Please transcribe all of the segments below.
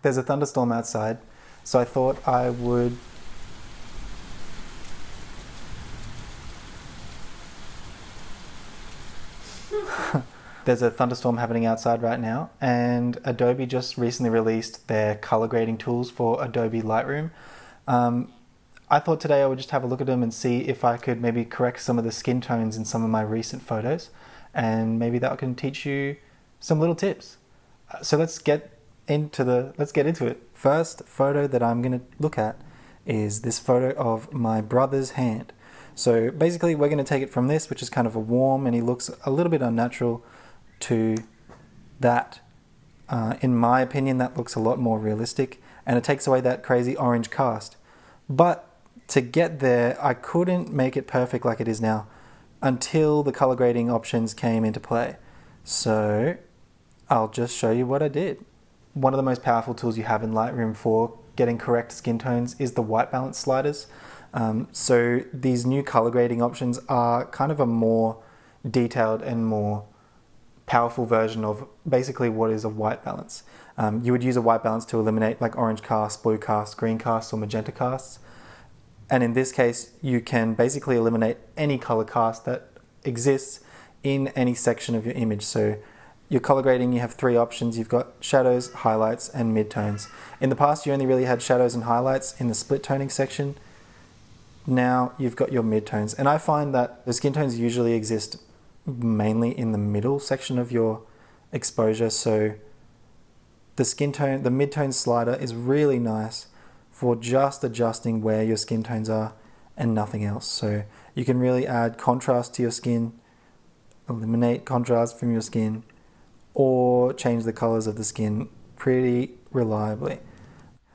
There's a thunderstorm outside, so I thought I would there's a thunderstorm happening outside right now, and Adobe just recently released their color grading tools for Adobe Lightroom. I thought today I would just have a look at them and see if I could maybe correct some of the skin tones in some of my recent photos, and maybe that can teach you some little tips. So let's get into it. First photo that I'm going to look at is this photo of my brother's hand. So basically we're going to take it from this, which is kind of a warm, and he looks a little bit unnatural, to that. In my opinion, that looks a lot more realistic, and it takes away that crazy orange cast. But to get there, I couldn't make it perfect like it is now until the color grading options came into play. So I'll just show you what I did. One of the most powerful tools you have in Lightroom for getting correct skin tones is the white balance sliders. So these new color grading options are kind of a more detailed and more powerful version of basically what is a white balance. You would use a white balance to eliminate like orange casts, blue casts, green casts, or magenta casts. And in this case, you can basically eliminate any color cast that exists in any section of your image. So your color grading, you have three options. You've got shadows, highlights, and midtones. In the past, you only really had shadows and highlights in the split toning section. Now you've got your midtones. And I find that the skin tones usually exist mainly in the middle section of your exposure. So the midtone slider is really nice for just adjusting where your skin tones are and nothing else. So you can really add contrast to your skin, eliminate contrast from your skin, or change the colors of the skin pretty reliably.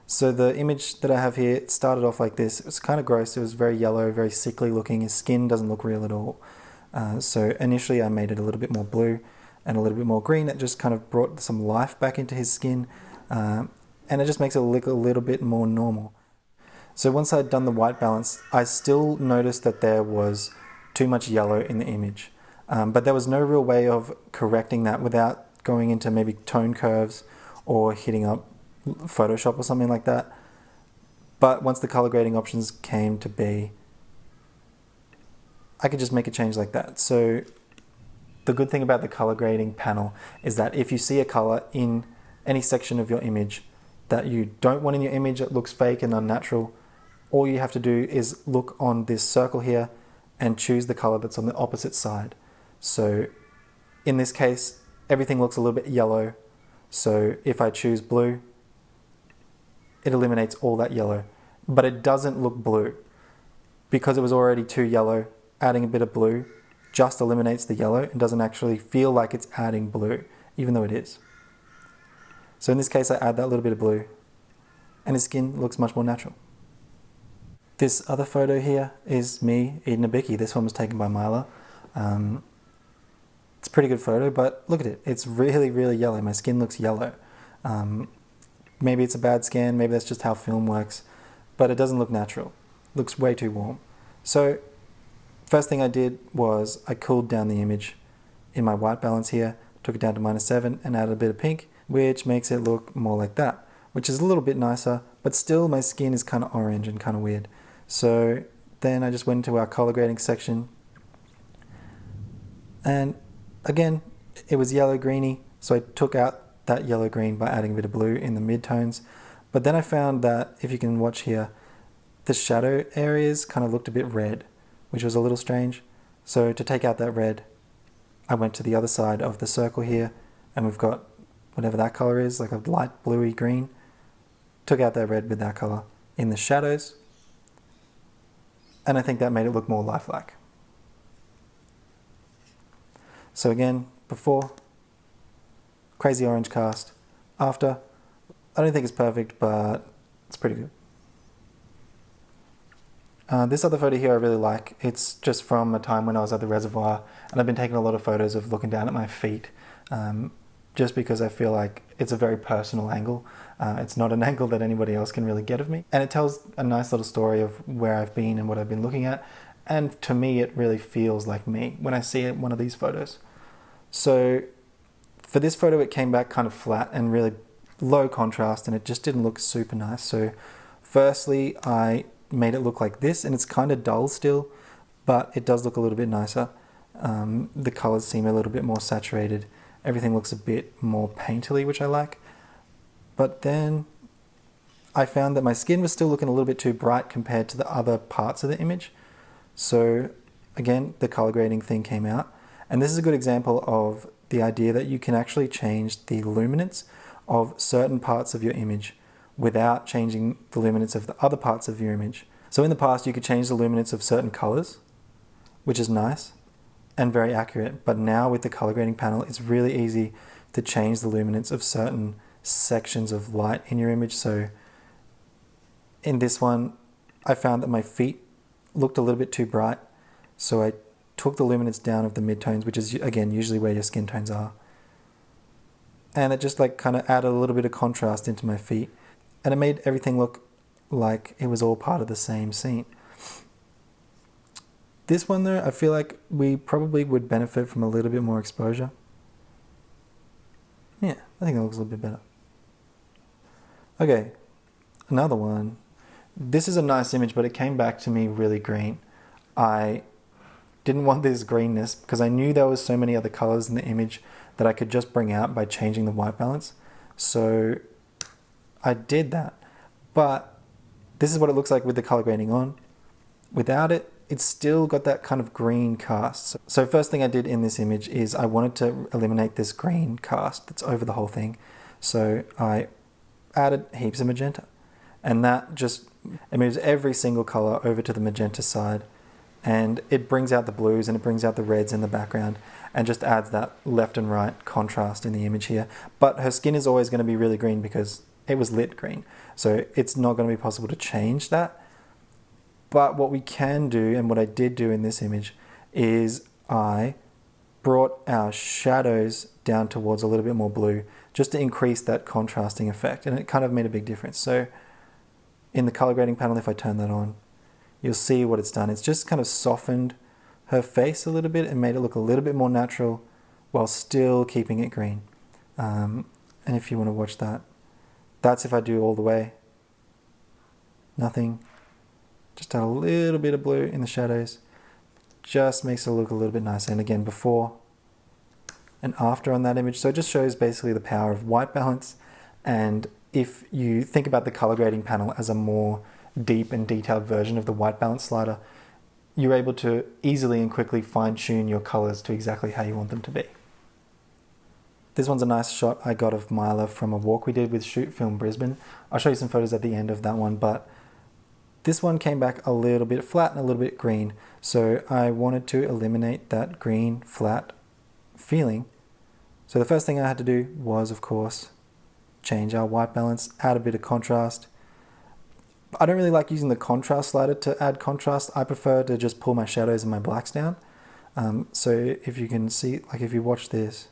So the image that I have here, it started off like this. It was kind of gross. It was very yellow, very sickly looking. His skin doesn't look real at all. So initially I made it a little bit more blue and a little bit more green. It just kind of brought some life back into his skin, and it just makes it look a little bit more normal. So once I'd done the white balance, I still noticed that there was too much yellow in the image. But there was no real way of correcting that without going into maybe tone curves or hitting up Photoshop or something like that. But once the color grading options came to be, I could just make a change like that. So the good thing about the color grading panel is that if you see a color in any section of your image that you don't want in your image, that looks fake and unnatural, all you have to do is look on this circle here and choose the color that's on the opposite side. So in this case, everything looks a little bit yellow. So if I choose blue, it eliminates all that yellow, but it doesn't look blue. Because it was already too yellow, adding a bit of blue just eliminates the yellow and doesn't actually feel like it's adding blue, even though it is. So in this case, I add that little bit of blue and his skin looks much more natural. This other photo here is me eating a bicky. This one was taken by Mila. It's a pretty good photo, but look at it. It's really, really yellow. My skin looks yellow. Maybe it's a bad scan, maybe that's just how film works, but it doesn't look natural. It looks way too warm. So first thing I did was I cooled down the image in my white balance here, took it down to -7 and added a bit of pink, which makes it look more like that, which is a little bit nicer, but still my skin is kind of orange and kind of weird. So then I just went into our color grading section, and again, it was yellow greeny, so I took out that yellow green by adding a bit of blue in the midtones. But then I found that, if you can watch here, the shadow areas kind of looked a bit red, which was a little strange. So to take out that red, I went to the other side of the circle here, and we've got whatever that color is, like a light bluey green. Took out that red with that color in the shadows, and I think that made it look more lifelike. So again, before, crazy orange cast. After, I don't think it's perfect, but it's pretty good. This other photo here I really like. It's just from a time when I was at the reservoir, and I've been taking a lot of photos of looking down at my feet, just because I feel like it's a very personal angle. It's not an angle that anybody else can really get of me. And it tells a nice little story of where I've been and what I've been looking at. And to me, it really feels like me when I see one of these photos. So for this photo, it came back kind of flat and really low contrast and it just didn't look super nice. So firstly, I made it look like this, and it's kind of dull still, but it does look a little bit nicer. The colors seem a little bit more saturated. Everything looks a bit more painterly, which I like. But then I found that my skin was still looking a little bit too bright compared to the other parts of the image. So again, the color grading thing came out. And this is a good example of the idea that you can actually change the luminance of certain parts of your image without changing the luminance of the other parts of your image. So in the past, you could change the luminance of certain colors, which is nice and very accurate. But now with the color grading panel, it's really easy to change the luminance of certain sections of light in your image. So in this one, I found that my feet looked a little bit too bright. So I took the luminance down of the midtones, which is again usually where your skin tones are. And it just like kind of added a little bit of contrast into my feet. And it made everything look like it was all part of the same scene. This one though, I feel like we probably would benefit from a little bit more exposure. Yeah, I think that looks a little bit better. Okay, another one. This is a nice image, but it came back to me really green. I didn't want this greenness because I knew there was so many other colors in the image that I could just bring out by changing the white balance. So I did that, but this is what it looks like with the color grading on. Without it, it's still got that kind of green cast. So first thing I did in this image is I wanted to eliminate this green cast that's over the whole thing. So I added heaps of magenta, and that just, it moves every single color over to the magenta side, and it brings out the blues and it brings out the reds in the background and just adds that left and right contrast in the image here. But her skin is always going to be really green because it was lit green. So it's not going to be possible to change that. But what we can do, and what I did do in this image, is I brought our shadows down towards a little bit more blue just to increase that contrasting effect. And it kind of made a big difference. So in the color grading panel, if I turn that on, you'll see what it's done. It's just kind of softened her face a little bit and made it look a little bit more natural while still keeping it green. And if you want to watch that, that's if I do all the way. Nothing. Just add a little bit of blue in the shadows. Just makes it look a little bit nicer. And again, before and after on that image. So it just shows basically the power of white balance. And if you think about the color grading panel as a more deep and detailed version of the white balance slider, you're able to easily and quickly fine-tune your colors to exactly how you want them to be. This one's a nice shot I got of Mila from a walk we did with Shoot Film Brisbane. I'll show you some photos at the end of that one, but this one came back a little bit flat and a little bit green. So I wanted to eliminate that green flat feeling. So the first thing I had to do was, of course, change our white balance, add a bit of contrast. I don't really like using the contrast slider to add contrast. I prefer to just pull my shadows and my blacks down. So if you can see, like if you watch this,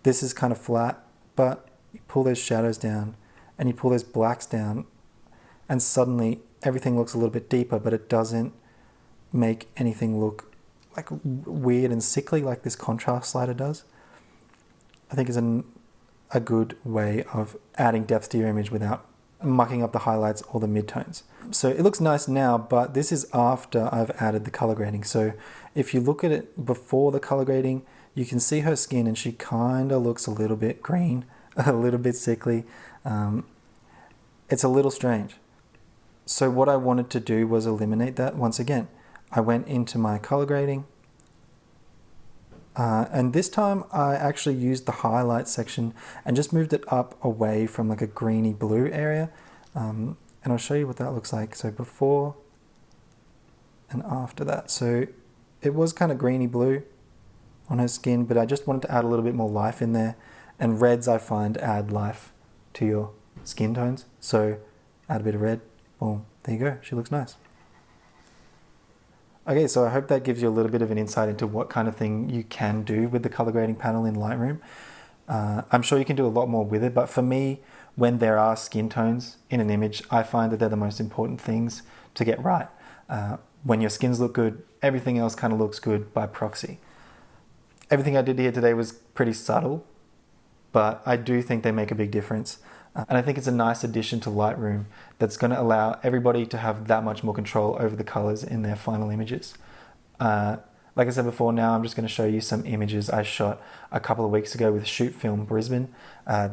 this is kind of flat, but you pull those shadows down and you pull those blacks down, and suddenly everything looks a little bit deeper, but it doesn't make anything look like weird and sickly like this contrast slider does. I think it's a good way of adding depth to your image without mucking up the highlights or the midtones. So it looks nice now, but this is after I've added the color grading. So if you look at it before the color grading, you can see her skin and she kind of looks a little bit green, a little bit sickly. It's a little strange. So what I wanted to do was eliminate that once again. I went into my color grading, and this time I actually used the highlight section and just moved it up away from like a greeny blue area. And I'll show you what that looks like. So before and after that. So it was kind of greeny blue on her skin, but I just wanted to add a little bit more life in there. And reds I find add life to your skin tones. So add a bit of red, boom, there you go, she looks nice. Okay, so I hope that gives you a little bit of an insight into what kind of thing you can do with the color grading panel in Lightroom. I'm sure you can do a lot more with it, but for me, when there are skin tones in an image, I find that they're the most important things to get right. When your skins look good, everything else kind of looks good by proxy. Everything I did here today was pretty subtle, but I do think they make a big difference. And I think it's a nice addition to Lightroom that's going to allow everybody to have that much more control over the colors in their final images. Like I said before, now I'm just going to show you some images I shot a couple of weeks ago with Shoot Film Brisbane.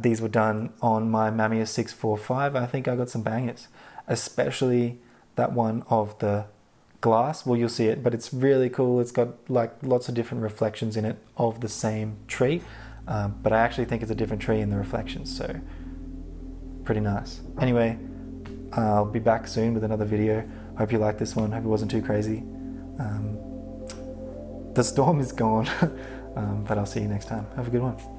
These were done on my Mamiya 645. I think I got some bangers, especially that one of the glass. Well, you'll see it, but it's really cool. It's got like lots of different reflections in it of the same tree, but I actually think it's a different tree in the reflections, so pretty nice. Anyway, I'll be back soon with another video. Hope you liked this one. Hope it wasn't too crazy. The storm is gone, but I'll see you next time. Have a good one.